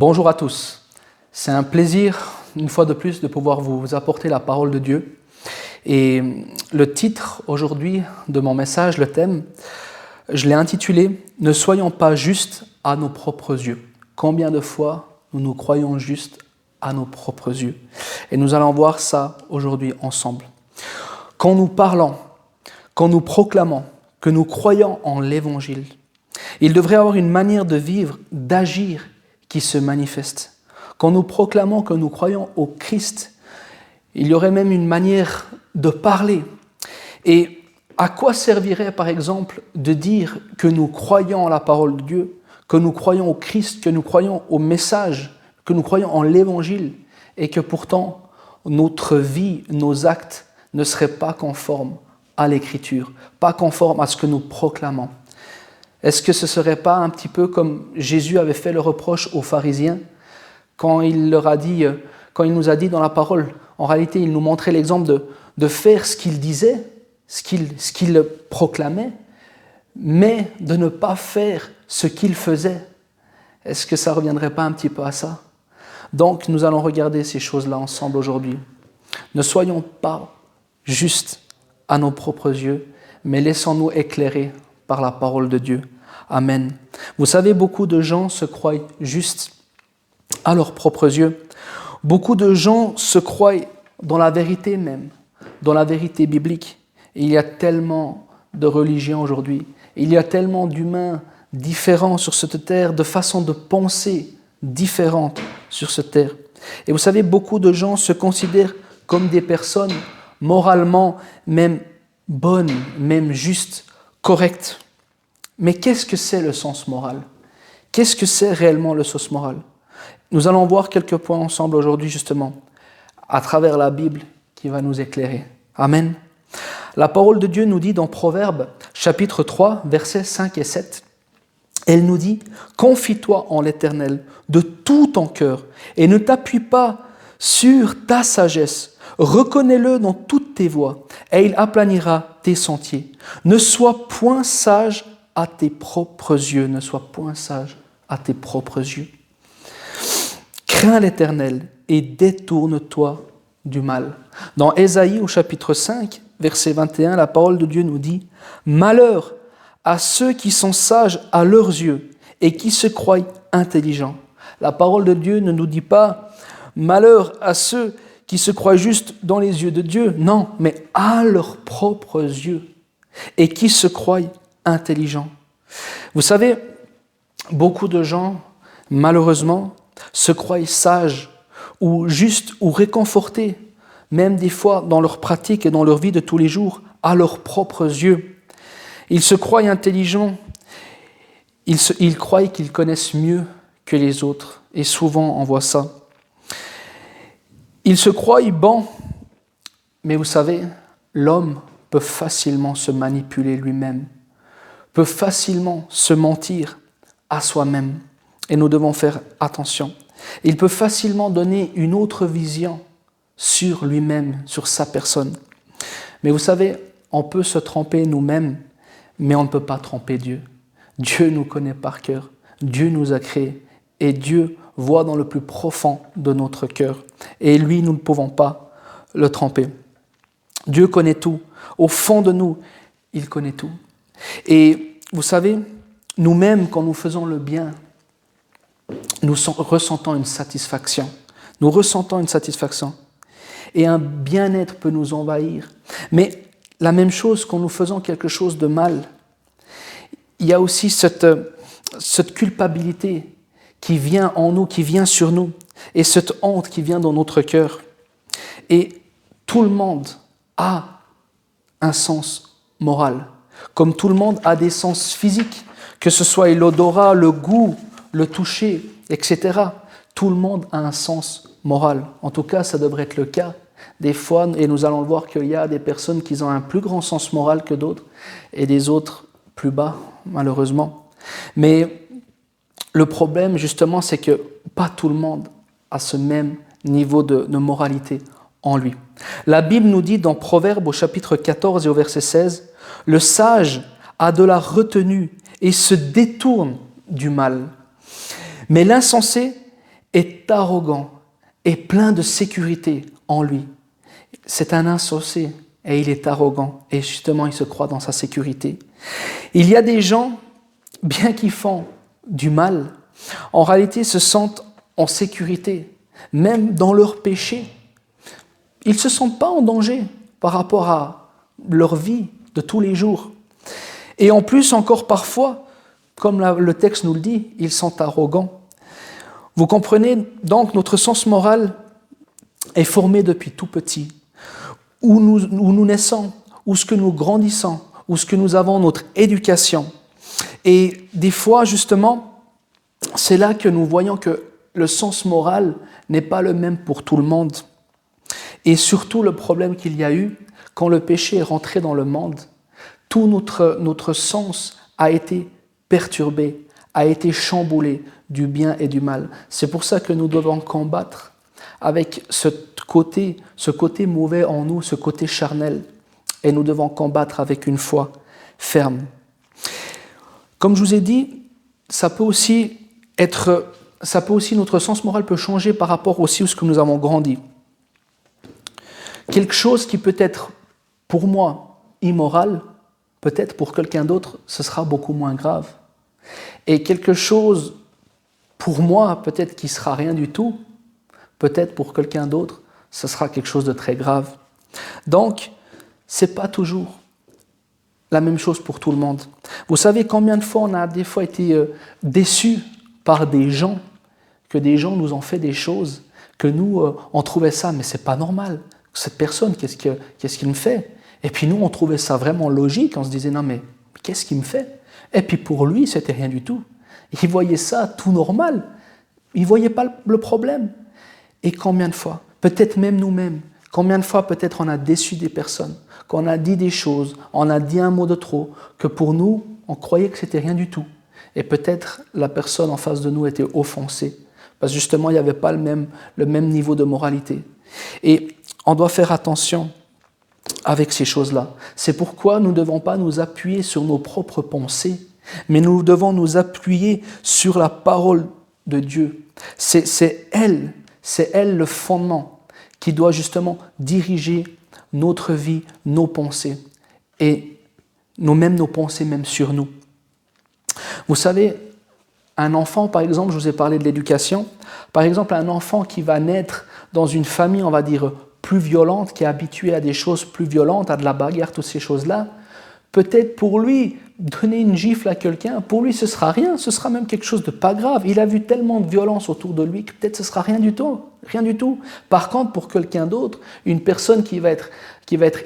Bonjour à tous. C'est un plaisir, une fois de plus, de pouvoir vous apporter la parole de Dieu. Et le titre aujourd'hui de mon message, le thème, je l'ai intitulé « Ne soyons pas justes à nos propres yeux ». Combien de fois nous nous croyons justes à nos propres yeux? Et nous allons voir ça aujourd'hui ensemble. Quand nous parlons, quand nous proclamons, que nous croyons en l'Évangile, il devrait y avoir une manière de vivre, d'agir qui se manifeste. Quand nous proclamons que nous croyons au Christ, il y aurait même une manière de parler. Et à quoi servirait par exemple de dire que nous croyons en la parole de Dieu, que nous croyons au Christ, que nous croyons au message, que nous croyons en l'Évangile, et que pourtant notre vie, nos actes ne seraient pas conformes à l'Écriture, pas conformes à ce que nous proclamons? Est-ce que ce ne serait pas un petit peu comme Jésus avait fait le reproche aux pharisiens quand il nous a dit dans la parole, en réalité il nous montrait l'exemple de faire ce qu'il disait, ce qu'il proclamait, mais de ne pas faire ce qu'il faisait. Est-ce que ça ne reviendrait pas un petit peu à ça? Donc nous allons regarder ces choses-là ensemble aujourd'hui. Ne soyons pas justes à nos propres yeux, mais laissons-nous éclairer par la parole de Dieu. Amen. Vous savez, beaucoup de gens se croient justes à leurs propres yeux. Beaucoup de gens se croient dans la vérité même, dans la vérité biblique. Et il y a tellement de religions aujourd'hui, il y a tellement d'humains différents sur cette terre, de façons de penser différentes sur cette terre. Et vous savez, beaucoup de gens se considèrent comme des personnes moralement même bonnes, même justes, correctes. Mais qu'est-ce que c'est le sens moral? Qu'est-ce que c'est réellement le sens moral? Nous allons voir quelques points ensemble aujourd'hui justement, à travers la Bible qui va nous éclairer. Amen. La parole de Dieu nous dit dans Proverbes, chapitre 3, versets 5 et 7, elle nous dit « Confie-toi en l'Éternel de tout ton cœur et ne t'appuie pas sur ta sagesse. Reconnais-le dans toutes tes voies et il aplanira tes sentiers. Ne sois point sage à tes propres yeux. » Ne sois point sage à tes propres yeux. Crains l'Éternel et détourne-toi du mal. Dans Ésaïe au chapitre 5, verset 21, la parole de Dieu nous dit « Malheur à ceux qui sont sages à leurs yeux et qui se croient intelligents. » La parole de Dieu ne nous dit pas « Malheur à ceux qui se croient juste dans les yeux de Dieu », non, mais à leurs propres yeux et qui se croient intelligents. Vous savez, beaucoup de gens, malheureusement, se croient sages ou justes ou réconfortés, même des fois dans leur pratique et dans leur vie de tous les jours, à leurs propres yeux. Ils se croient intelligents, ils croient qu'ils connaissent mieux que les autres, et souvent on voit ça. Ils se croient bons, mais vous savez, l'homme peut facilement se manipuler lui-même, peut facilement se mentir à soi-même, et nous devons faire attention. Il peut facilement donner une autre vision sur lui-même, sur sa personne. Mais vous savez, on peut se tromper nous-mêmes, mais on ne peut pas tromper Dieu. Dieu nous connaît par cœur, Dieu nous a créés, et Dieu voit dans le plus profond de notre cœur. Et lui, nous ne pouvons pas le tromper. Dieu connaît tout. Au fond de nous, il connaît tout. Et vous savez, nous-mêmes, quand nous faisons le bien, nous ressentons une satisfaction. Nous ressentons une satisfaction. Et un bien-être peut nous envahir. Mais la même chose quand nous faisons quelque chose de mal, il y a aussi cette culpabilité qui vient en nous, qui vient sur nous, et cette honte qui vient dans notre cœur. Et tout le monde a un sens moral, comme tout le monde a des sens physiques, que ce soit l'odorat, le goût, le toucher, etc. Tout le monde a un sens moral. En tout cas, ça devrait être le cas. Des fois, et nous allons le voir qu'il y a des personnes qui ont un plus grand sens moral que d'autres, et des autres plus bas, malheureusement. Mais le problème, justement, c'est que pas tout le monde a ce même niveau de moralité en lui. La Bible nous dit dans Proverbes au chapitre 14 et au verset 16, « Le sage a de la retenue et se détourne du mal. Mais l'insensé est arrogant et plein de sécurité en lui. C'est un insensé et il est arrogant et justement il se croit dans sa sécurité. Il y a des gens, bien qu'ils font du mal, en réalité se sentent en sécurité, même dans leur péché. Ils ne se sentent pas en danger par rapport à leur vie de tous les jours. Et en plus, encore parfois, comme le texte nous le dit, ils sont arrogants. Vous comprenez, donc, notre sens moral est formé depuis tout petit. Où nous naissons, où ce que nous grandissons, où ce que nous avons notre éducation. Et des fois, justement, c'est là que nous voyons que le sens moral n'est pas le même pour tout le monde. Et surtout, le problème qu'il y a eu, quand le péché est rentré dans le monde, tout notre sens a été perturbé, a été chamboulé du bien et du mal. C'est pour ça que nous devons combattre avec ce côté mauvais en nous, ce côté charnel, et nous devons combattre avec une foi ferme. Comme je vous ai dit, notre sens moral peut changer par rapport aussi à ce que nous avons grandi. Quelque chose qui peut être pour moi immoral, peut-être pour quelqu'un d'autre, ce sera beaucoup moins grave. Et quelque chose pour moi, peut-être qui sera rien du tout, peut-être pour quelqu'un d'autre, ce sera quelque chose de très grave. Donc, ce n'est pas toujours la même chose pour tout le monde. Vous savez combien de fois on a des fois été déçus par des gens, que des gens nous ont fait des choses, que nous, on trouvait ça, mais c'est pas normal. Cette personne, qu'est-ce qu'il me fait? Et puis nous, on trouvait ça vraiment logique, on se disait, non mais qu'est-ce qu'il me fait? Et puis pour lui, c'était rien du tout. Il voyait ça tout normal, il ne voyait pas le problème. Et combien de fois, peut-être même nous-mêmes, combien de fois peut-être on a déçu des personnes, qu'on a dit des choses, on a dit un mot de trop, que pour nous, on croyait que c'était rien du tout. Et peut-être la personne en face de nous était offensée, parce que justement, il n'y avait pas le même niveau de moralité. Et on doit faire attention avec ces choses-là. C'est pourquoi nous ne devons pas nous appuyer sur nos propres pensées, mais nous devons nous appuyer sur la parole de Dieu. C'est elle le fondement qui doit justement diriger notre vie, nos pensées, et nos pensées même sur nous. Vous savez, un enfant, par exemple, je vous ai parlé de l'éducation, par exemple, un enfant qui va naître dans une famille, on va dire, plus violente, qui est habituée à des choses plus violentes, à de la bagarre, toutes ces choses-là, peut-être pour lui, donner une gifle à quelqu'un, pour lui, ce sera rien, ce sera même quelque chose de pas grave. Il a vu tellement de violence autour de lui que peut-être ce sera rien du tout, rien du tout. Par contre, pour quelqu'un d'autre, une personne qui va être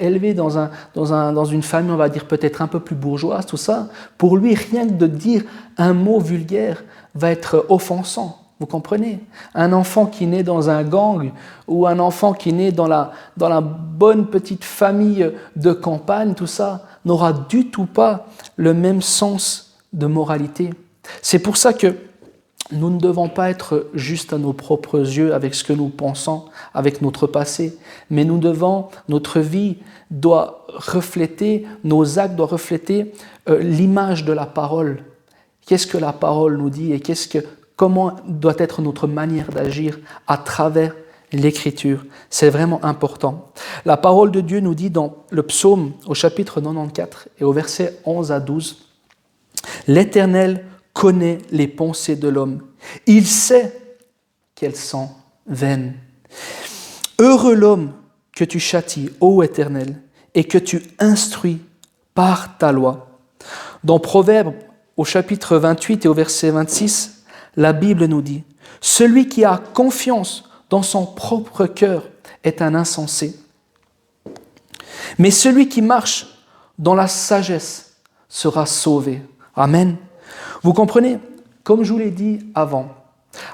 élevée dans une famille, on va dire peut-être un peu plus bourgeoise, tout ça, pour lui, rien que de dire un mot vulgaire va être offensant. Vous comprenez? Un enfant qui naît dans un gang ou un enfant qui naît dans la bonne petite famille de campagne, tout ça, n'aura du tout pas le même sens de moralité. C'est pour ça que nous ne devons pas être juste à nos propres yeux avec ce que nous pensons, avec notre passé, mais notre vie doit refléter, nos actes doivent refléter l'image de la parole. Qu'est-ce que la parole nous dit et comment doit être notre manière d'agir à travers l'Écriture. C'est vraiment important. La parole de Dieu nous dit dans le psaume au chapitre 94 et au verset 11 à 12, « L'Éternel connaît les pensées de l'homme. Il sait qu'elles sont vaines. Heureux l'homme que tu châties, ô Éternel, et que tu instruis par ta loi. » Dans Proverbes au chapitre 28 et au verset 26, la Bible nous dit « Celui qui a confiance dans son propre cœur est un insensé. Mais celui qui marche dans la sagesse sera sauvé. » Amen. Vous comprenez, comme je vous l'ai dit avant,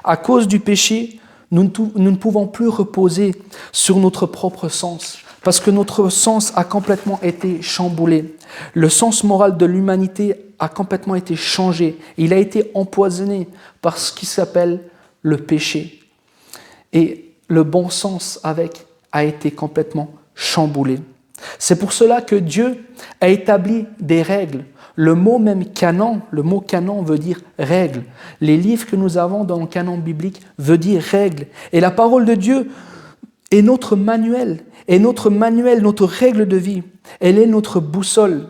à cause du péché, nous ne pouvons plus reposer sur notre propre sens, parce que notre sens a complètement été chamboulé. Le sens moral de l'humanité a complètement été changé. Il a été empoisonné par ce qui s'appelle le péché. Et le bon sens a été complètement chamboulé. C'est pour cela que Dieu a établi des règles Le mot même canon, le mot canon veut dire règle. Les livres que nous avons dans le canon biblique veut dire règle. Et la parole de Dieu est notre manuel, notre règle de vie. Elle est notre boussole.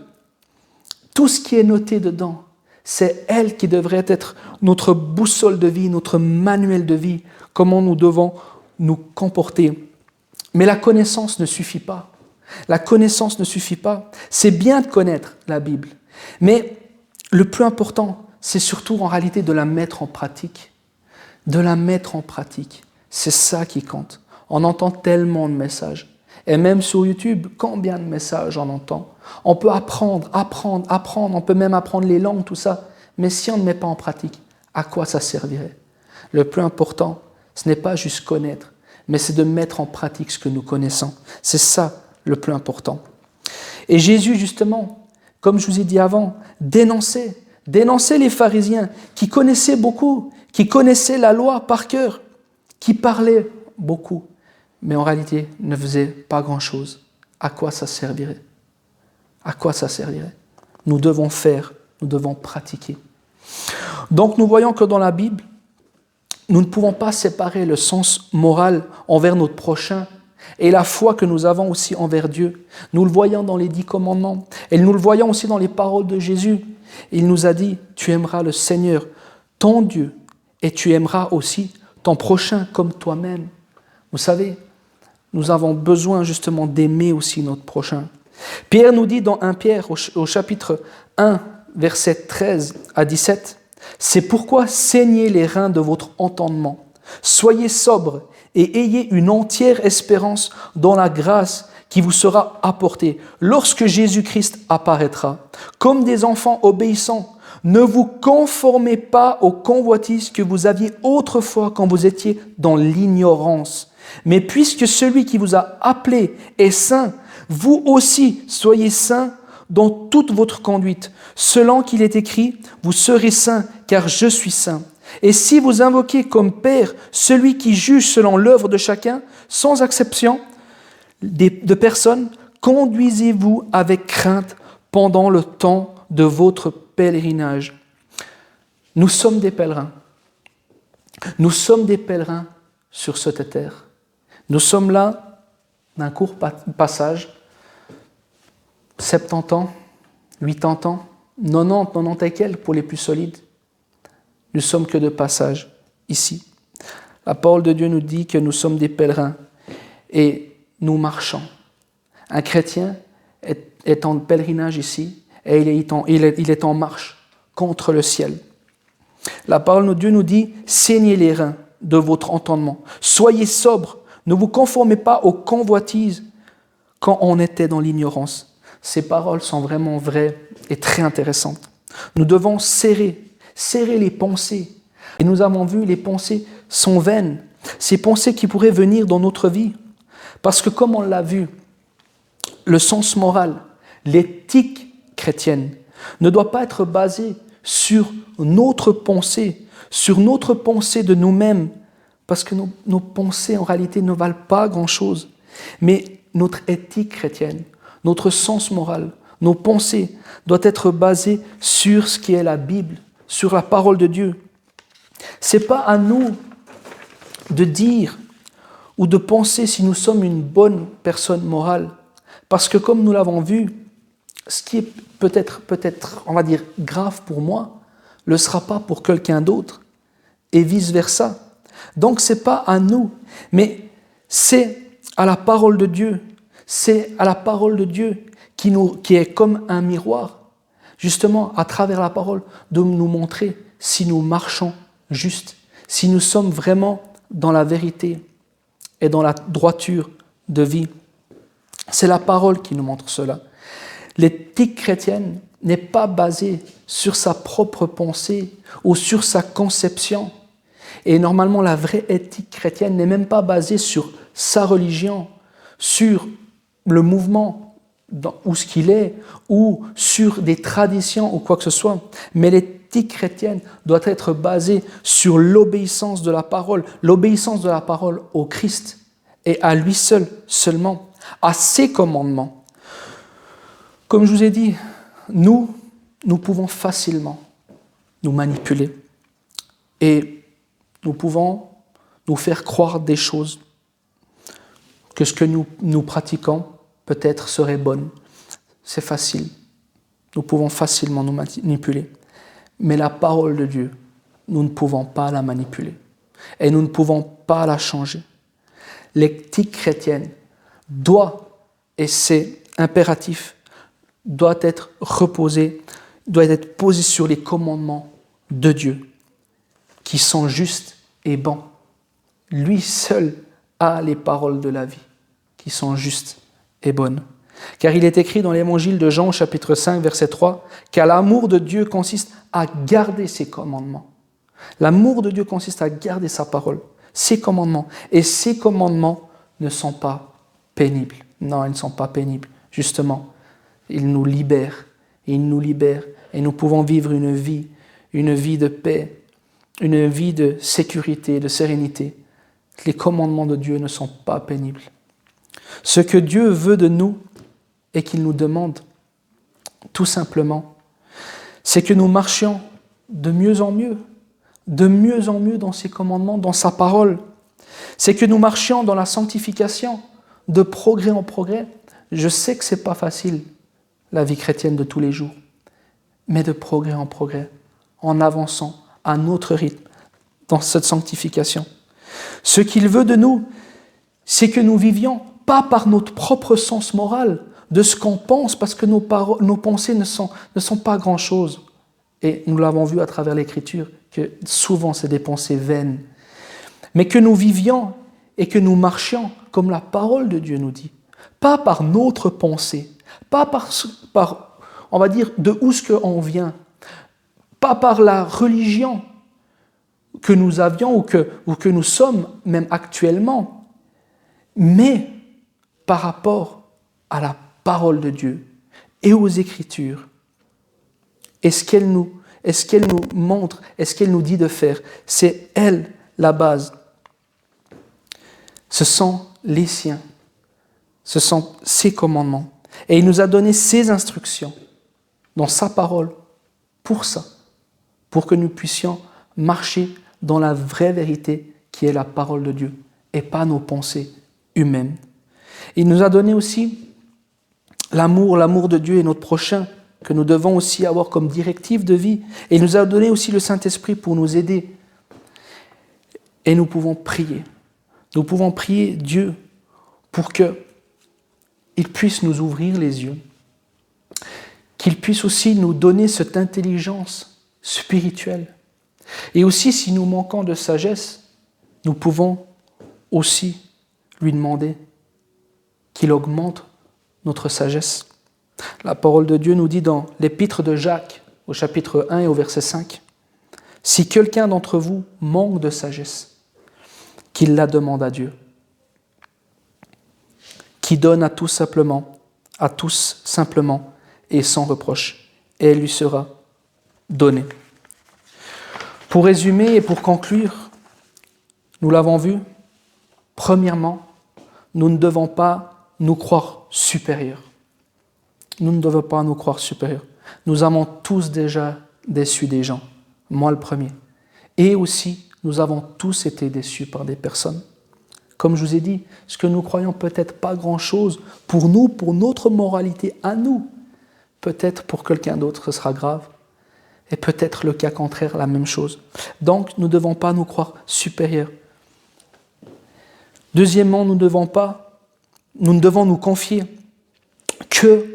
Tout ce qui est noté dedans, c'est elle qui devrait être notre boussole de vie, notre manuel de vie, comment nous devons nous comporter. Mais la connaissance ne suffit pas. La connaissance ne suffit pas. C'est bien de connaître la Bible, mais le plus important, c'est surtout en réalité de la mettre en pratique. De la mettre en pratique. C'est ça qui compte. On entend tellement de messages. Et même sur YouTube, combien de messages on entend? On peut apprendre. On peut même apprendre les langues, tout ça. Mais si on ne met pas en pratique, à quoi ça servirait? Le plus important, ce n'est pas juste connaître, mais c'est de mettre en pratique ce que nous connaissons. C'est ça le plus important. Et Jésus, justement, comme je vous ai dit avant, dénonçait les pharisiens qui connaissaient beaucoup, qui connaissaient la loi par cœur, qui parlaient beaucoup, mais en réalité ne faisaient pas grand-chose. À quoi ça servirait? À quoi ça servirait? Nous devons faire, nous devons pratiquer. Donc nous voyons que dans la Bible, nous ne pouvons pas séparer le sens moral envers notre prochain et la foi que nous avons aussi envers Dieu. Nous le voyons dans les 10 commandements et nous le voyons aussi dans les paroles de Jésus. Il nous a dit, tu aimeras le Seigneur, ton Dieu, et tu aimeras aussi ton prochain comme toi-même. Vous savez, nous avons besoin justement d'aimer aussi notre prochain. Pierre nous dit dans 1 Pierre au chapitre 1, versets 13 à 17, « C'est pourquoi saignez les reins de votre entendement, soyez sobres et ayez une entière espérance dans la grâce qui vous sera apportée lorsque Jésus-Christ apparaîtra. Comme des enfants obéissants, ne vous conformez pas aux convoitises que vous aviez autrefois quand vous étiez dans l'ignorance. Mais puisque celui qui vous a appelé est saint, vous aussi soyez saints dans toute votre conduite. Selon qu'il est écrit, vous serez saints, car je suis saint. Et si vous invoquez comme Père celui qui juge selon l'œuvre de chacun, sans exception de personne, conduisez-vous avec crainte pendant le temps de votre pèlerinage. » Nous sommes des pèlerins. Nous sommes des pèlerins sur cette terre. Nous sommes là d'un court passage, 70 ans, 80 ans, 90 et quelques pour les plus solides. Nous sommes que de passage ici. La parole de Dieu nous dit que nous sommes des pèlerins et nous marchons. Un chrétien est en pèlerinage ici et il est en marche contre le ciel. La parole de Dieu nous dit « Saignez les reins de votre entendement, soyez sobres, ne vous conformez pas aux convoitises quand on était dans l'ignorance. » Ces paroles sont vraiment vraies et très intéressantes. Nous devons serrer les pensées. Et nous avons vu, les pensées sont vaines. Ces pensées qui pourraient venir dans notre vie. Parce que comme on l'a vu, le sens moral, l'éthique chrétienne ne doit pas être basée sur notre pensée de nous-mêmes, parce que nos pensées en réalité ne valent pas grand-chose. Mais notre éthique chrétienne, notre sens moral, nos pensées doivent être basées sur ce qui est la Bible, sur la parole de Dieu. Ce n'est pas à nous de dire ou de penser si nous sommes une bonne personne morale, parce que comme nous l'avons vu, ce qui est peut-être, on va dire, grave pour moi, ne le sera pas pour quelqu'un d'autre, et vice-versa. Donc ce n'est pas à nous, mais c'est à la parole de Dieu. C'est à la parole de Dieu qui est comme un miroir, justement à travers la parole, de nous montrer si nous marchons juste, si nous sommes vraiment dans la vérité et dans la droiture de vie. C'est la parole qui nous montre cela. L'éthique chrétienne n'est pas basée sur sa propre pensée ou sur sa conception. Et normalement, la vraie éthique chrétienne n'est même pas basée sur sa religion, sur le mouvement où ce qu'il est, ou sur des traditions ou quoi que ce soit. Mais l'éthique chrétienne doit être basée sur l'obéissance de la parole au Christ et à lui seul, seulement, à ses commandements. Comme je vous ai dit, nous nous pouvons facilement nous manipuler et nous pouvons nous faire croire des choses, que ce que nous pratiquons peut-être serait bonne. C'est facile. Nous pouvons facilement nous manipuler. Mais la parole de Dieu, nous ne pouvons pas la manipuler. Et nous ne pouvons pas la changer. L'éthique chrétienne doit, et c'est impératif, doit être reposée, doit être posée sur les commandements de Dieu, qui sont justes et bons. Lui seul a les paroles de la vie, qui sont justes et bonnes. Car il est écrit dans l'évangile de Jean, chapitre 5, verset 3, car l'amour de Dieu consiste à garder ses commandements. L'amour de Dieu consiste à garder sa parole, ses commandements. Et ces commandements ne sont pas pénibles. Non, ils ne sont pas pénibles. Justement, ils nous libèrent. Ils nous libèrent. Et nous pouvons vivre une vie de paix, une vie de sécurité, de sérénité. Les commandements de Dieu ne sont pas pénibles. Ce que Dieu veut de nous et qu'il nous demande, tout simplement, c'est que nous marchions de mieux en mieux dans ses commandements, dans sa parole. C'est que nous marchions dans la sanctification, de progrès en progrès. Je sais que ce n'est pas facile, la vie chrétienne de tous les jours, mais de progrès en progrès, en avançant à notre rythme dans cette sanctification. Ce qu'il veut de nous, c'est que nous vivions pas par notre propre sens moral de ce qu'on pense, parce que nos pensées ne sont pas grand-chose. Et nous l'avons vu à travers l'Écriture, que souvent c'est des pensées vaines. Mais que nous vivions et que nous marchions comme la parole de Dieu nous dit. Pas par notre pensée, pas par on va dire, de où ce qu'on vient, pas par la religion que nous avions ou que nous sommes même actuellement, mais par rapport à la parole de Dieu et aux Écritures. Et ce qu'elle nous montre, et ce qu'elle nous dit de faire, c'est elle la base. Ce sont les siens, ce sont ses commandements. Et il nous a donné ses instructions dans sa parole pour ça, pour que nous puissions marcher dans la vraie vérité qui est la parole de Dieu et pas nos pensées humaines. Il nous a donné aussi l'amour de Dieu et notre prochain, que nous devons aussi avoir comme directive de vie. Et il nous a donné aussi le Saint-Esprit pour nous aider. Et nous pouvons prier. Nous pouvons prier Dieu pour qu'il puisse nous ouvrir les yeux, qu'il puisse aussi nous donner cette intelligence spirituelle. Et aussi, si nous manquons de sagesse, nous pouvons aussi lui demander qu'il augmente notre sagesse. La parole de Dieu nous dit dans l'épître de Jacques, au chapitre 1 et au verset 5, « Si quelqu'un d'entre vous manque de sagesse, qu'il la demande à Dieu, qui donne à tous simplement et sans reproche, et elle lui sera donnée. » Pour résumer et pour conclure, nous l'avons vu, premièrement, nous ne devons pas nous croire supérieurs. Nous ne devons pas nous croire supérieurs. Nous avons tous déjà déçu des gens, moi le premier. Et aussi, nous avons tous été déçus par des personnes. Comme je vous ai dit, ce que nous croyons peut-être pas grand-chose, pour nous, pour notre moralité à nous, peut-être pour quelqu'un d'autre ce sera grave, et peut-être le cas contraire, la même chose. Donc, nous ne devons pas nous croire supérieurs. Deuxièmement, nous ne devons nous confier que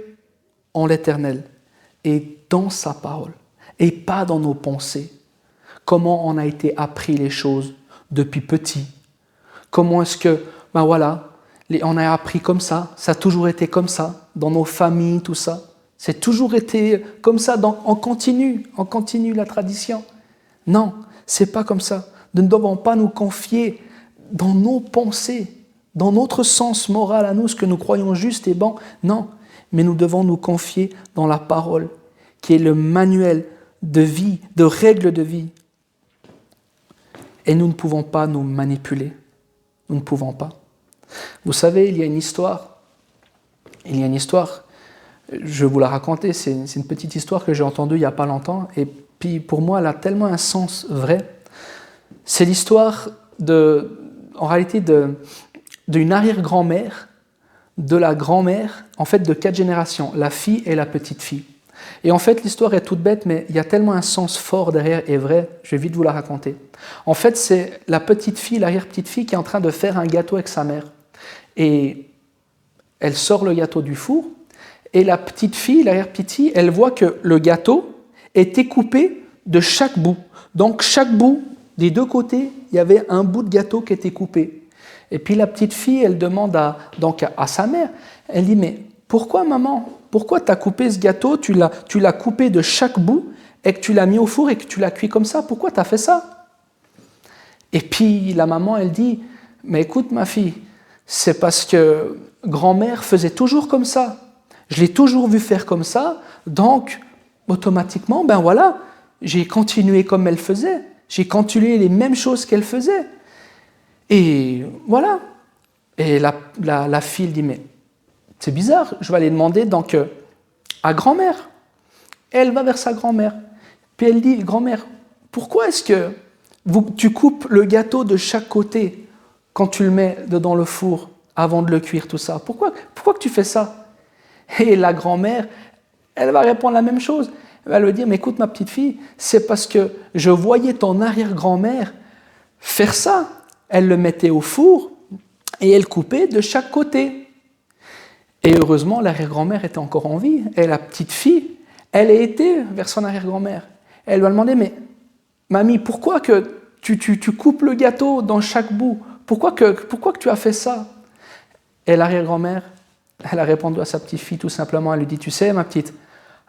en l'Éternel et dans sa parole, et pas dans nos pensées. Comment on a été appris les choses depuis petit. Comment est-ce que, on a appris comme ça a toujours été comme ça, dans nos familles, tout ça. C'est toujours été comme ça, on continue la tradition. Non, c'est pas comme ça. Nous ne devons pas nous confier dans nos pensées, dans notre sens moral à nous, ce que nous croyons juste et bon. Non, mais nous devons nous confier dans la parole, qui est le manuel de vie, de règles de vie. Et nous ne pouvons pas nous manipuler. Nous ne pouvons pas. Vous savez, il y a une histoire. Je vais vous la raconter, c'est une petite histoire que j'ai entendue il n'y a pas longtemps, et puis pour moi, elle a tellement un sens vrai. C'est l'histoire, en réalité, d'une arrière-grand-mère, de la grand-mère, en fait de 4 générations, la fille et la petite-fille. Et en fait, l'histoire est toute bête, mais il y a tellement un sens fort derrière et vrai, je vais vite vous la raconter. En fait, c'est la petite-fille, l'arrière-petite-fille qui est en train de faire un gâteau avec sa mère. Et elle sort le gâteau du four, et la petite-fille, l'arrière-petite-fille, elle voit que le gâteau était coupé de chaque bout. Donc, chaque bout, des 2 côtés, il y avait un bout de gâteau qui était coupé. Et puis la petite fille, elle demande à sa mère, elle dit, mais pourquoi maman, pourquoi tu as coupé ce gâteau, tu l'as coupé de chaque bout et que tu l'as mis au four et que tu l'as cuit comme ça, pourquoi tu as fait ça? Et puis la maman, elle dit, mais écoute ma fille, c'est parce que grand-mère faisait toujours comme ça, je l'ai toujours vu faire comme ça, donc automatiquement, ben voilà, j'ai continué comme elle faisait, j'ai continué les mêmes choses qu'elle faisait. Et voilà. Et la fille dit, mais c'est bizarre, je vais aller demander donc à grand-mère. Elle va vers sa grand-mère. Puis elle dit, grand-mère, pourquoi est-ce que tu coupes le gâteau de chaque côté quand tu le mets dans le four avant de le cuire, tout ça? Pourquoi que tu fais ça? Et la grand-mère, elle va répondre la même chose. Elle va lui dire, mais écoute ma petite fille, c'est parce que je voyais ton arrière-grand-mère faire ça. Elle le mettait au four et elle coupait de chaque côté. Et heureusement, l'arrière-grand-mère était encore en vie. Et la petite fille, elle a été vers son arrière-grand-mère. Elle lui a demandé, mais mamie, pourquoi que tu coupes le gâteau dans chaque bout? Pourquoi que tu as fait ça? Et l'arrière-grand-mère, elle a répondu à sa petite fille tout simplement. Elle lui dit, tu sais ma petite,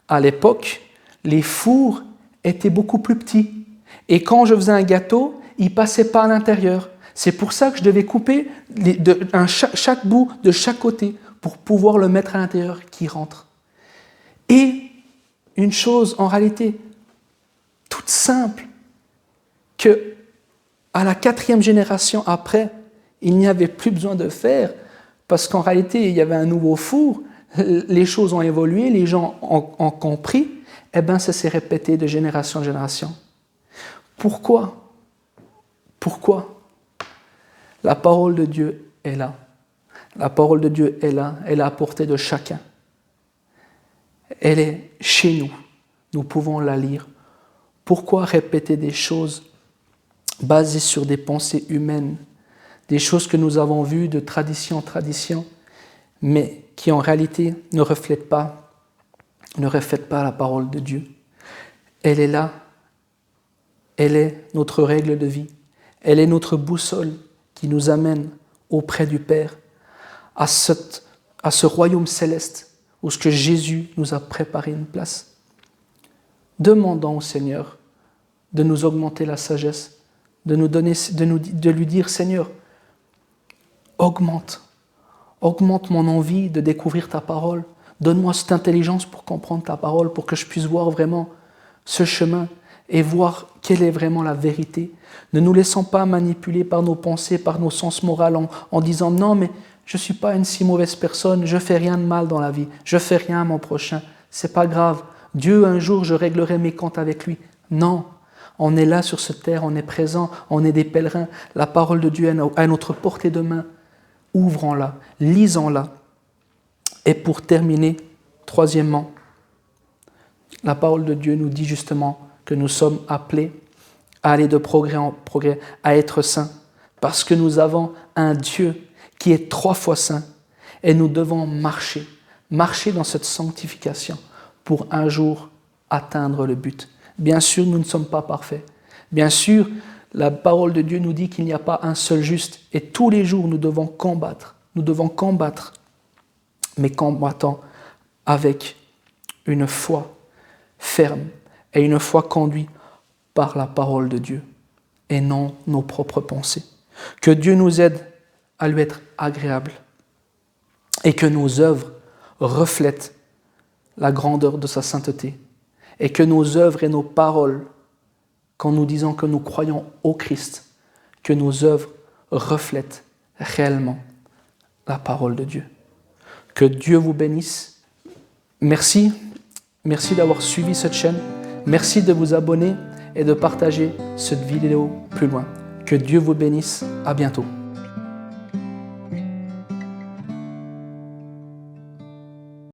à l'époque, les fours étaient beaucoup plus petits. Et quand je faisais un gâteau, il ne passait pas à l'intérieur. C'est pour ça que je devais couper chaque bout de chaque côté pour pouvoir le mettre à l'intérieur qui rentre. Et une chose en réalité toute simple, que à la 4e génération après, il n'y avait plus besoin de faire, parce qu'en réalité, il y avait un nouveau four, les choses ont évolué, les gens ont compris, et bien ça s'est répété de génération en génération. Pourquoi? La parole de Dieu est là. La parole de Dieu est là, elle est à portée de chacun. Elle est chez nous. Nous pouvons la lire. Pourquoi répéter des choses basées sur des pensées humaines, des choses que nous avons vues de tradition en tradition, mais qui en réalité ne reflètent pas la parole de Dieu? Elle est là. Elle est notre règle de vie. Elle est notre boussole qui nous amène auprès du Père, à ce royaume céleste où ce que Jésus nous a préparé une place. Demandons au Seigneur de nous augmenter la sagesse, de lui dire, Seigneur, augmente mon envie de découvrir ta parole, donne-moi cette intelligence pour comprendre ta parole, pour que je puisse voir vraiment ce chemin et voir quelle est vraiment la vérité. Ne nous laissons pas manipuler par nos pensées, par nos sens moraux en disant « Non, mais je ne suis pas une si mauvaise personne, je ne fais rien de mal dans la vie, je ne fais rien à mon prochain, c'est pas grave. Dieu, un jour, je réglerai mes comptes avec lui. » Non, on est là sur cette terre, on est présent, on est des pèlerins. La parole de Dieu est à notre portée de main. Ouvrons-la, lisons-la. Et pour terminer, troisièmement, la parole de Dieu nous dit justement que nous sommes appelés à aller de progrès en progrès, à être saints, parce que nous avons un Dieu qui est 3 fois saint, et nous devons marcher dans cette sanctification pour un jour atteindre le but. Bien sûr, nous ne sommes pas parfaits. Bien sûr, la parole de Dieu nous dit qu'il n'y a pas un seul juste, et tous les jours nous devons combattre, mais combattant avec une foi ferme et une foi conduite par la parole de Dieu et non nos propres pensées. Que Dieu nous aide à lui être agréable et que nos œuvres reflètent la grandeur de sa sainteté et que nos œuvres et nos paroles, quand nous disons que nous croyons au Christ, que nos œuvres reflètent réellement la parole de Dieu. Que Dieu vous bénisse. Merci d'avoir suivi cette chaîne. Merci de vous abonner et de partager cette vidéo plus loin. Que Dieu vous bénisse. À bientôt.